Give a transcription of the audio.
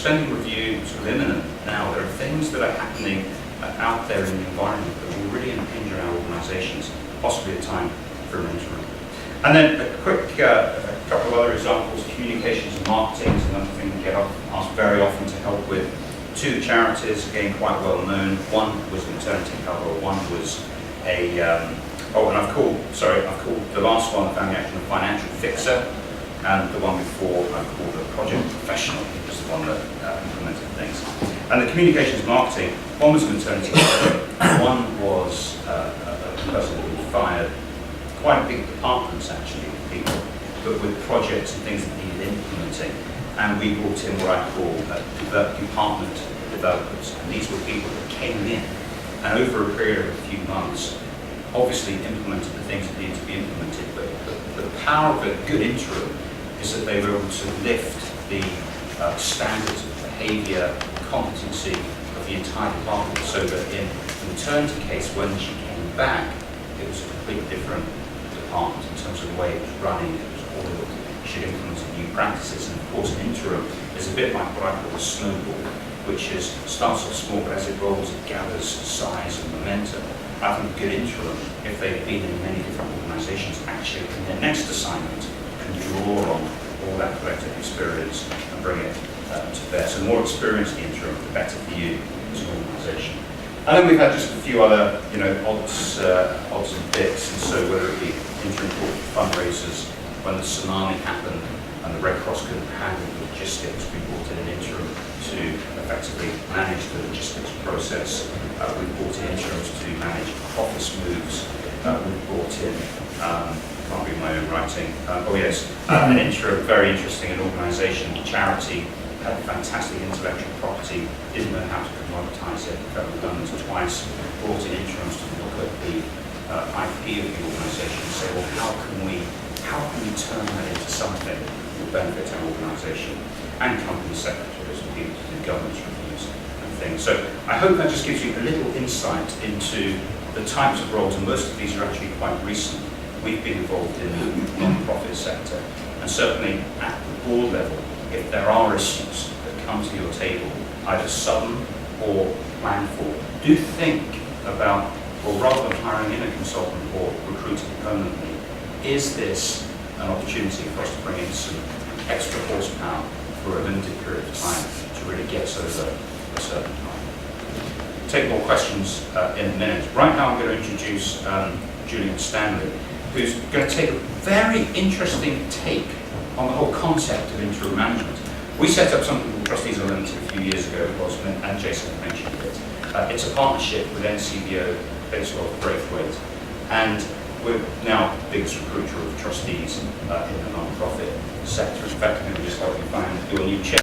spending review sort of imminent now. There are things that are happening out there in the environment that will really impinge on our organisations, possibly a time for an interim. And then a quick couple of other examples. Communications and marketing is another thing we get asked very often to help with. Two charities, again quite well known. One was maternity cover, one was a, and I've called the last one, the Family Action, a financial fixer, and the one before I've called a project professional, which is the one that implemented things. And the communications marketing, one was maternity cover, one was a person who fired quite big departments actually, people, but with projects and things that needed implementing. And we brought in what I call department developers. And these were people that came in and over a period of a few months obviously implemented the things that needed to be implemented. But the power of a good interim is that they were able to lift the standards of behaviour, competency of the entire department, so that in the maternity case, when she came back, it was a completely different department in terms of the way it was running. It was oiled. She implemented new practices, and of course an interim is a bit like what I call a snowball, which starts off small, but as it rolls it gathers size and momentum. I think a good interim, if they've been in many different organisations, actually in their next assignment can draw on all that collective experience and bring it to bear. So the more experienced the interim, the better for you as an organisation. And then we've had just a few other, odds and bits, and so whether it be interim corporate fundraisers, when the tsunami happened and the Red Cross couldn't handle the logistics, we brought in an interim to effectively manage the logistics process. We brought in interims to manage office moves. We brought in, I can't read my own writing, an interim, very interesting, an organisation, charity, had fantastic intellectual property, didn't know how to commoditise it. In fact, we've done this twice, brought in interims to look at the IP of the organisation and say, well, how can we turn that into something that will benefit our organisation, and company secretaries and people to do governance reviews and things. So I hope that just gives you a little insight into the types of roles, and most of these are actually quite recent. We've been involved in the non-profit sector, and certainly at the board level, if there are issues that come to your table, either sudden or planned for, do think about, or rather than hiring in a consultant or recruiting permanently, is this an opportunity for us to bring in some extra horsepower for a limited period of time to really get us over a certain time? Take more questions in a minute. Right now I'm going to introduce Julian Stanley, who's going to take a very interesting take on the whole concept of interim management. We set up something called Trustees Unlimited a few years ago, and Jason mentioned it. It's a partnership with NCVO, Bates Wells Braithwaite, and we're now the biggest recruiter of trustees in the non-profit sector. In fact, I'm going to just help you find your new chair.